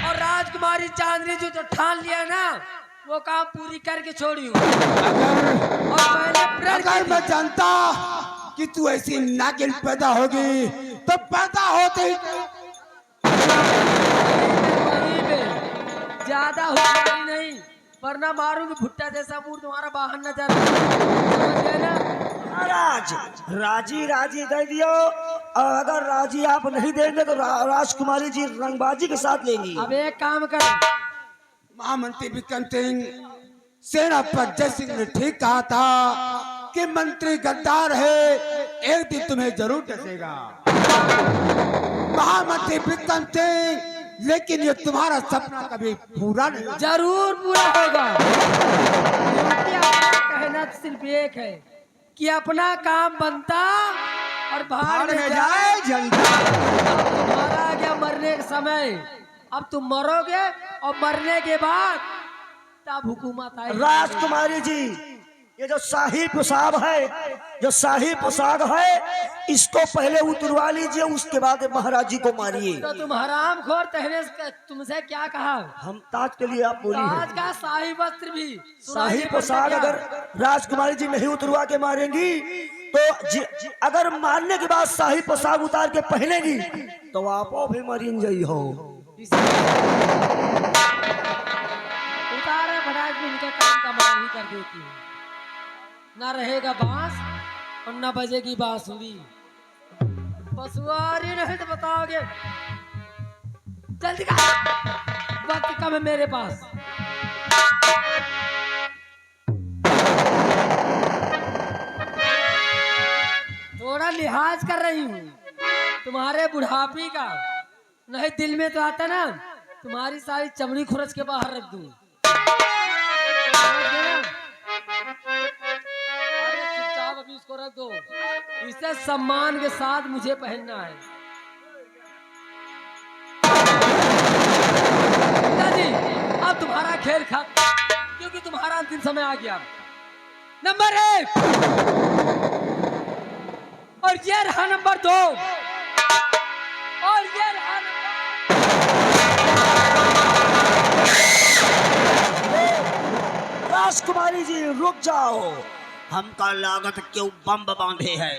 और राजकुमारी चांदनी जो ठान लिया ना वो काम पूरी करके छोड़ी हूँ। और मैंने प्रण अगर की मैं थी। जानता कि तू ऐसी नागिन पैदा होगी तो पैदा होते ही वहीं पे ज्यादा होशियारी नहीं, वरना मारूंगी भुट्टा जैसा मुंह तुम्हारा बाहर न जाता, समझ गए ना? महाराज राजी राजी दे दियो, और अगर राजी आप नहीं देंगे तो राजकुमारी जी रंगबाजी के साथ लेंगी। अब एक काम कर, महामंत्री विक्रम सिंह, सेनापति जय सिंह ने ठीक कहा था कि मंत्री गद्दार है, एक दिन तुम्हें जरूर डसेगा। महामंत्री विक्रम सिंह, लेकिन ये तुम्हारा सपना कभी पूरा नहीं होगा। जरूर पूरा होगा, क्योंकि अपना कहना सिर्फ एक है कि अपना काम बनता और भाड़ में जाए झंडा। तुम्हारा आ गया मरने का समय, अब तुम मरोगे और मरने के बाद तब हुकूमत आएगी। राजकुमारी जी ये जो शाही पोशाक है, जो शाही पोशाक है, इसको पहले उतरवा लीजिए, उसके बाद महाराज जी को मारिए। तो तुम हराम खोर तहने तुमसे क्या कहा? हम ताज के लिए आप बोली ताज है। का शाही वस्त्र भी, शाही पोशाक अगर राजकुमारी जी नहीं उतरवा के मारेंगी तो अगर मारने के बाद शाही पोशाक उतार के पहनेगी तो आप भी मरीन जाई हो। उतारे बनाए भी इनके काम का मार ही कर देती है। ना रहेगा बांस और ना बजेगी बांसुरी। पशुआरी नहीं तो बताओगे। जल्दी का वक्त कम है मेरे पास। थोड़ा लिहाज कर रही हूँ तुम्हारे बुढ़ापी का, नहीं दिल में तो आता ना तुम्हारी सारी चमड़ी खुरच के बाहर रख दूं। अरे चुपचाप अभी इसको रख दो, इसे सम्मान के साथ मुझे पहनना है। दादी अब तुम्हारा खेल खत्म, क्योंकि तुम्हारा अंतिम समय आ गया। नंबर 1 और ये रहा नंबर 2 और ये रहा राजकुमारी जी रुक जाओ, हमका लागत क्यों बम बांधे है।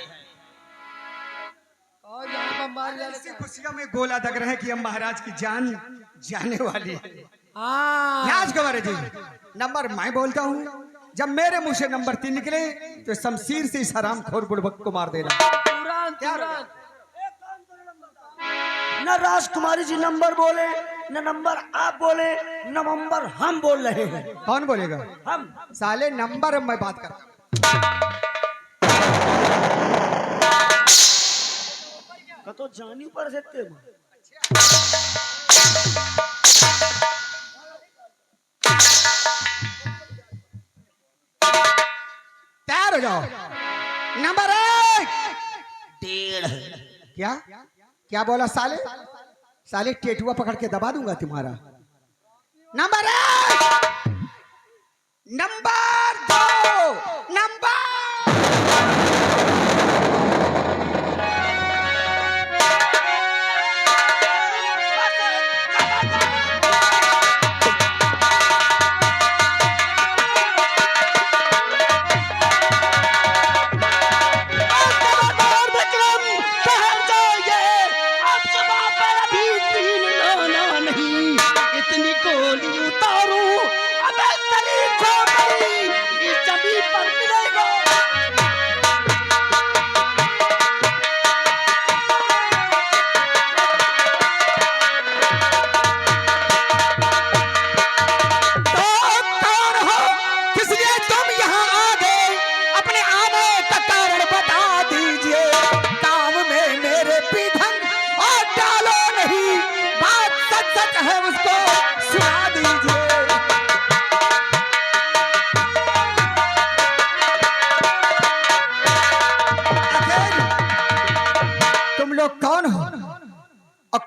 और यहाँ पर मार जाने इसी खुशियों में गोला दग रहे हैं कि हम महाराज की जान जाने वाली है। हाँ राजकुमारी जी, नंबर मैं बोलता हूँ, जब मेरे मुंह से नंबर 3 निकले तो शमशीर से इस हरामखोर बुड़बक को मार देना। तुरंत तुरंत। न राजकुमारी जी नंबर बोले, न नंबर आप बोले, न नंबर हम बोल रहे हैं। कौन बोलेगा? हम। साले नंबर मैं बात करता हूँ। तो जानी पड़ सकते तैयार हो जाओ। नंबर 1 1.5। क्या क्या बोला साले? साले टेटुआ पकड़ के दबा दूंगा तुम्हारा। नंबर 1, नंबर 2, नंबर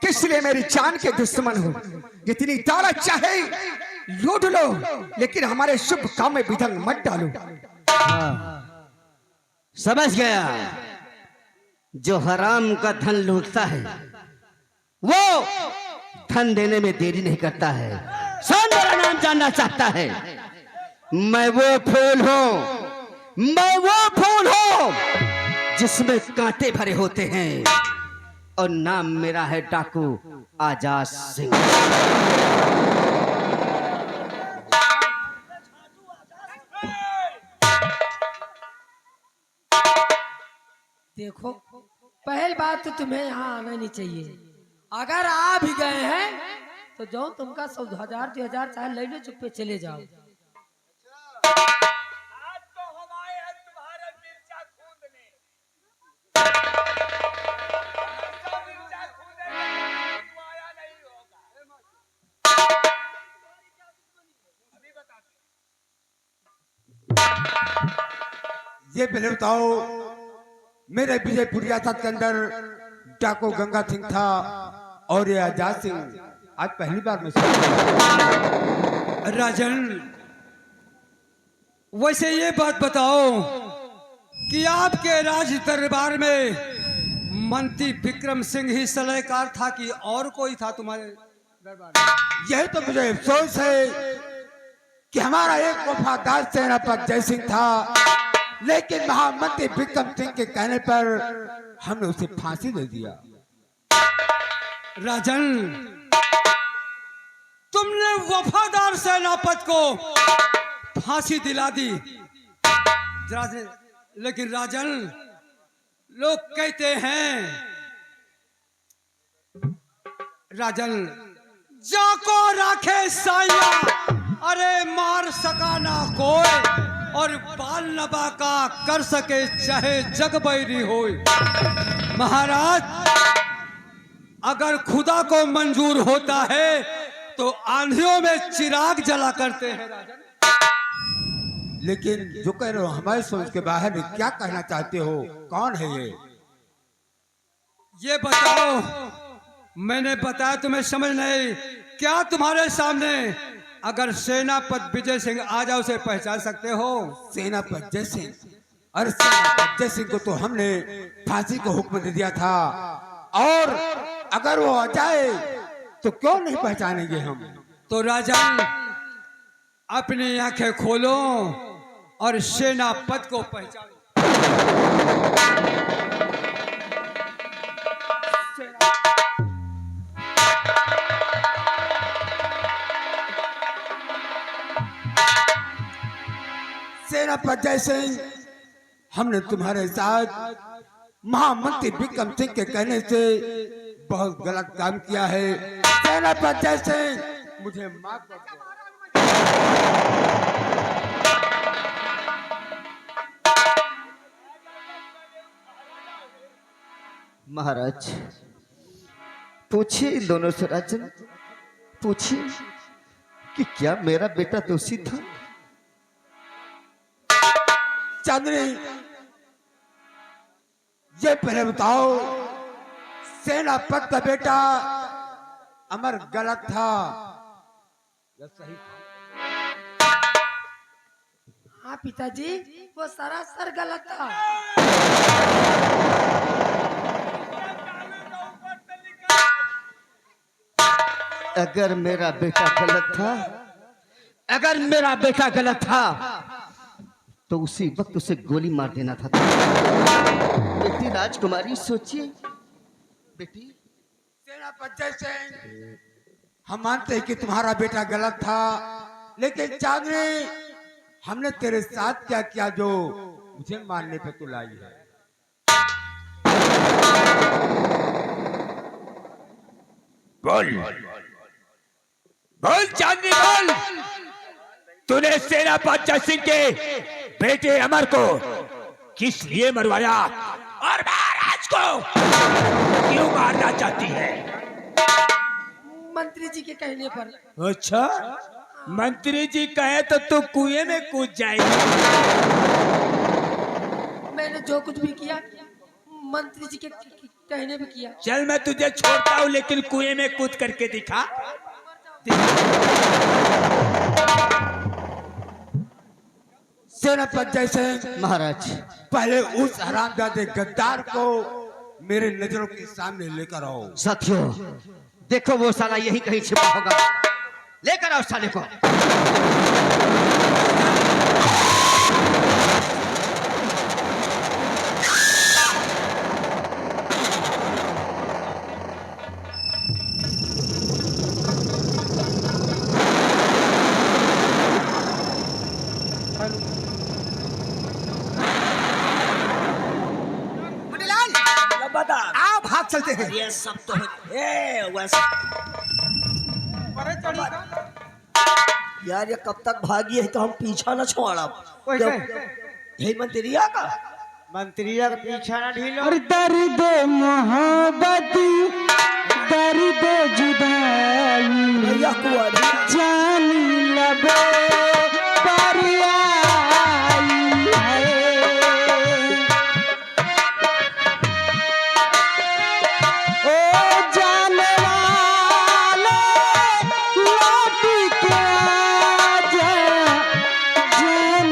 इसलिए मेरी जान के दुश्मन हो। जितनी दौलत चाहे लूट लो, लेकिन हमारे शुभ काम में विघ्न मत डालो। समझ गया। जो हराम का धन लूटता है वो धन देने में देरी नहीं करता है। कौन मेरा नाम जानना चाहता है? मैं वो फूल हूं, मैं वो फूल हूं जिसमें कांटे भरे होते हैं, और नाम मेरा है डाकू आजाद सिंह। देखो, पहल बात तो तुम्हें यहाँ आना नहीं चाहिए। अगर आ भी गए हैं तो जो तुमका 100,000 2,000 चाहे ले लो, चुप पे चले जाओ। आज तो हम आए हैं तुम्हारे मिर्चा कूदने। मिर्चा कूदने तू आया नहीं होगा। अभी बताते। ये पहले बताओ, मेरे विजयपुर रियासत के अंदर डाको गंगा सिंह था और ये आजाद सिंह आज पहली बार में सुना। राजन, वैसे ये बात बताओ कि आपके राज दरबार में मंत्री विक्रम सिंह ही सलाहकार था कि और कोई था तुम्हारे दरबार में? यही तो मुझे अफसोस है कि हमारा एक वफादार सेनापति जय सिंह था, लेकिन महामंत्री विक्रम सिंह के कहने पर हमने उसे फांसी दे दिया। राजन, तुमने वफादार सेनापति को फांसी दिला दी। लेकिन राजन, लोग कहते हैं राजन, जाको राखे साया, अरे मार सका ना कोई, और बाल नबा का कर सके चाहे जग बैरी हो। महाराज, अगर खुदा को मंजूर होता है तो आंधियों में चिराग जला करते हैं राजन। लेकिन जो कह रहे हो हमारी सोच के बाहर है, क्या कहना चाहते हो? कौन है ये बताओ। मैंने बताया तुम्हें समझ नहीं क्या? तुम्हारे सामने अगर सेनापति विजय सिंह आ जाओ, उसे पहचान सकते हो? सेनापति जय सिंह? अरे सेनापति जय सिंह को तो हमने फांसी को हुक्म दे दिया था, और अगर वो आ जाए तो क्यों नहीं पहचानेंगे हम? तो राजन, अपनी आंखें खोलो और सेनापति को पहचानो। सेनापति जय सिंह, हमने तुम्हारे साथ महामंत्री विक्रम सिंह के कहने से बहुत गलत काम किया है। सेनापति जय सिंह, मुझे माफ कर दो। महाराज, पूछिए इन दोनों से राजन, पूछिए कि क्या मेरा बेटा दोषी था? चांदनी, ये पहले बताओ, सेनापति का बेटा अमर गलत था या सही था? हाँ पिताजी, वो सरासर गलत था। अगर मेरा बेटा गलत था, अगर मेरा बेटा गलत था तो उसी वक्त उसे गोली मार देना था। बेटी राजकुमारी, सोचिए बेटी। सेनापति जय सिंह, हम मानते हैं कि तुम्हारा बेटा गलत था, लेकिन चांदनी, हमने तेरे साथ क्या किया जो मुझे मानने पे तू लाई है? बोल बोल चांदनी, बोल। तूने सेनापति जय सिंह के बेटे अमर को किस लिए मरवाया और महाराज को क्यों मारना चाहती है? मंत्री जी के कहने पर। अच्छा, मंत्री जी कहे तो तू कुएं में कूद जाएगी। मैंने जो कुछ भी किया मंत्री जी के कहने पे किया। चल, मैं तुझे छोड़ता हूँ, लेकिन कुएं में कूद करके दिखा। सेनापति जय सिंह, महाराज, पहले उस हरामजादे गद्दार को मेरे नजरों के सामने लेकर आओ। साथियों देखो, वो साला यही कहीं छिपा होगा, लेकर आओ साले को। आओ, भाग चलते हैं। ये सब तो वैसे यार, ये कब तक भागी है तो हम पीछा न छोड़ा। यही मंत्रिया का मंत्रिया का पीछा ना ढीलो। और दर्द मोहब्बत, दर्द जुदाई, भैया कुंवर जान लबे पर आई है। ओ जाने वाले लौट के आजा, जान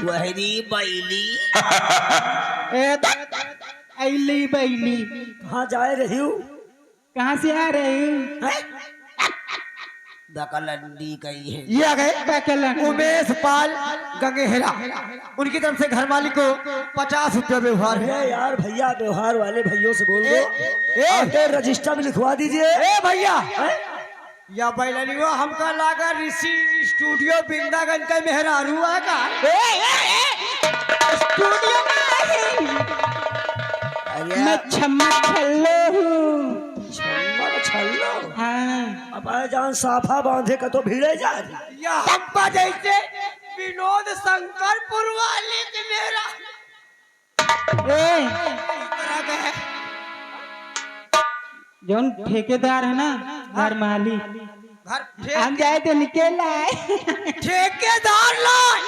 तुहरी बैली ऐली बैली कहाँ जा रही हूँ? कहाँ से आ रहे हो? दकलंडी कही है। ये आ गए बैकलन। उमेश पाल गंगेहरा, उनकी तरफ से घर मालिक को 50 रुपया व्यवहार है। अरे यार भैया, व्यवहार वाले भैयों से बोल दो आके रजिस्टर में लिखवा दीजिए। ए भैया, या बैलनियो हमका लागा ऋषि स्टूडियो बिंदागंज का मेहरारू आगा। स्टूडियो में अरे मैं छम्मा छल्लो हूँ। छम्मर छल्लो। हाँ अब जान साफा बांधे का तो भिड़े जा। या हमका जैसे विनोद शंकरपुर वाले के मेरा ए तरह के है। जौन ठेकेदार है ना घर मालिक, घर हम जाए तो निकल आए। ठेकेदार लाए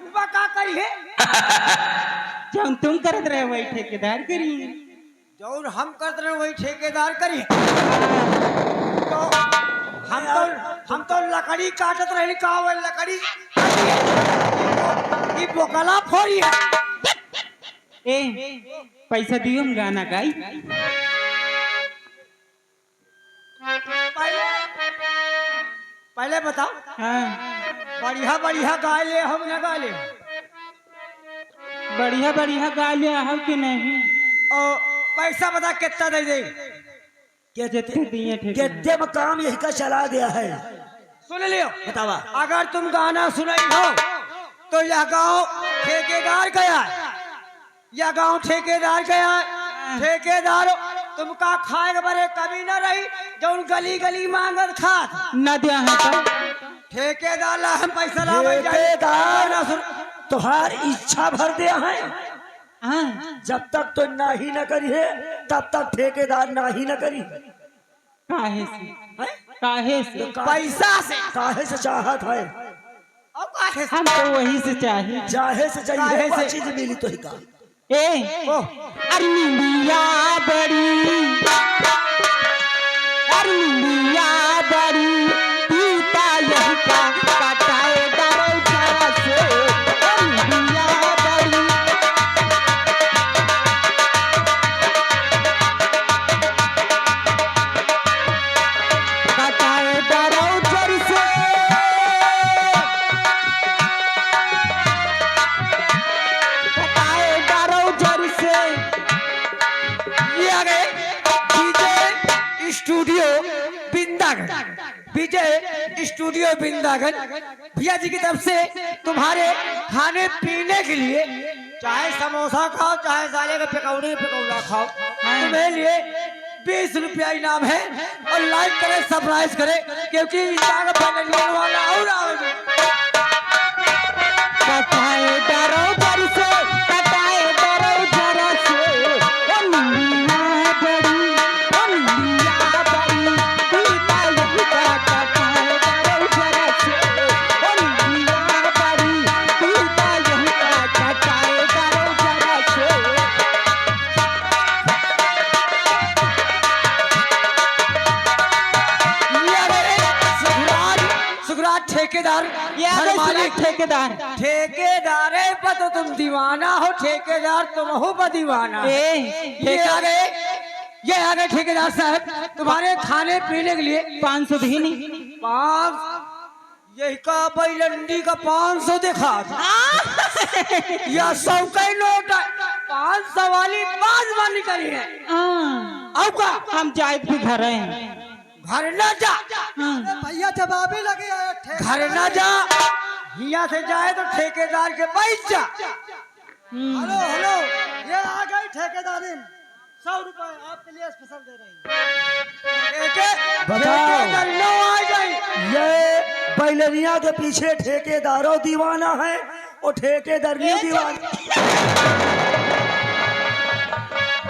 उबा का करी है? जौन तुम करत रहे वही ठेकेदार करिए। जौन हम करते रहे वही ठेकेदार करी। तो हम तो लकड़ी काटत रहे का वो लकड़ी की बोकला फोड़ी है। ए पैसा दियो हम गाना गाई। पहले बताओ, हाँ बढ़िया बढ़िया गा ले हम न गा ले। बढ़िया बढ़िया गा लिया हो कि नहीं? और पैसा बता कितना दे दे? जितने दिए ठेकेदार। कितने में काम यही का चला दिया है। सुन लियो, बतावा। अगर तुम गाना सुनाई हो तो यह गांव ठेकेदार गया, यह गांव ठेकेदार गया। ठेकेदार तुमका खाए बरे कभी न रही जो गली गली मांगत खात। न दिया है तो ठेकेदार ला हम पैसा लावे जाए। ठेकेदार तुहार इच्छा भर दिया है। हाँ जब तक तो ना ही न करी है तब तक ठेकेदार ना ही न करी। काहे से? काहे से? पैसा से काहे से चाहत है? और काहे से? हम तो वही से चाहिए। चाहे से काहे चाहिए से? वो चीज मिली तो ही का। ए अरनिया बड़ी, अरनिया बड़ी पीता यही का काटाए डरो जरा से। अरनिया बड़ी काटाए डरो जरा से। काटाए डरो जरा से। ये आ गए विजय स्टूडियो बिंदागन। विजय स्टूडियो बिंदागन भैया जी की तरफ से तुम्हारे खाने पीने के लिए चाहे समोसा खाओ चाहे साले का पकौड़ा खाओ, तुम्हें लिए 20 रुपया इनाम है। और लाइक करें, सब्सक्राइब करें क्योंकि इंस्टाग्राम पर बनने वाला और आवेगा। कटाए डरो जर से, कटाए डरो जरा से। ओ निंदिया बड़ी, ओ निंदिया बड़ी पीता यही का कटाए डरो जरा से। ओ निंदिया बड़ी पीता यही का कटाए डरो जरा से। ये आ गए सुखराज ठेकेदार ये आ घर गए मालिक। ठेकेदार। ठेकेदार है पर तो तुम दीवाना हो, ठेकेदार तुम हो पर दीवाना। ये आ गए, ये आ गए ठेकेदार साहब तुम्हारे खाने पीने के लिए 500 भी नहीं। 5 यही का बैलंडी का 500 देखा या 100 का ही नोट है। 500 वाली बाजवानी करी है। अब का हम जाए भी घर हैं। घर न जा, भैया जवाबी लगे घर न जा, हिया से जाए तो ठेकेदार के बैठ जा। हेलो हेलो, ये आ गई ठेकेदारी 100 रुपए आपके लिए स्पेशल दे रही है। ठेकेदार नो आ गई। ये बैलनिया के पीछे ठेकेदारों दीवाना है और ठेकेदार नहीं दीवाना।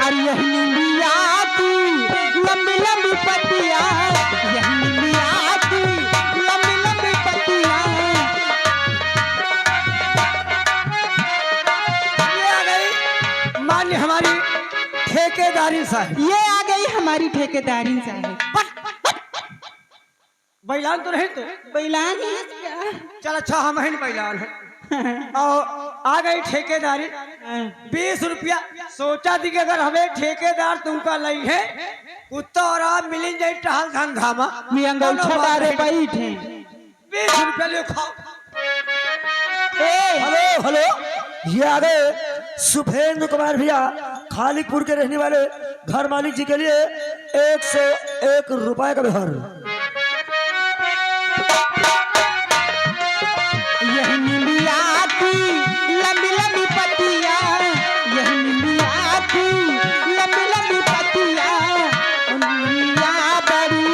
अरे यही निंदिया की लंबी लंबी पत्तियां, यही निंदिया की लंबी लंबी पत्तियां। ये आ गई मान्य हमारी ठेकेदारी साहब। ये आ गई हमारी ठेकेदारी साहब। बैलान तो नहीं तो बैलान चल अच्छा हम ही बैलान है। और आ गई ठेकेदारी 20 रुपया। सोचा थी कि अगर हमें ठेकेदार तुमका लई है कुत्ता और आप मिल जाए टहल धंधा में मी अंगूठा डारे बैठे 20 रुपया ले खाओ। हेलो हेलो, ये आ गए सुभेंद्र कुमार भैया, खालिकपुर के रहने वाले घर मालिक जी के लिए 101 रुपए का व्यवहार। यही निमिया की लंबी लंबी पत्तियां, यही निमिया की लंबी लंबी पत्तियां, ओ निमिया बड़ी,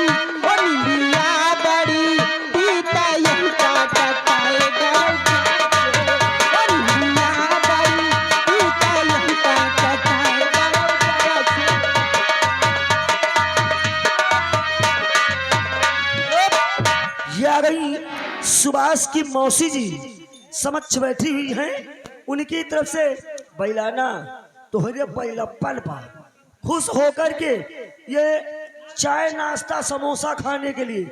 ओ निमिया बड़ी, पीता यही काटताए घर के, ओ निमिया बड़ी, पीता यही काटताए घर के। ये आ गई सुभाष की मौसी जी, समक्ष बैठी हुई हैं। उनकी तरफ से बैलाना तोहरे बैलप्पन पा खुश होकर के ये चाय नाश्ता समोसा खाने के लिए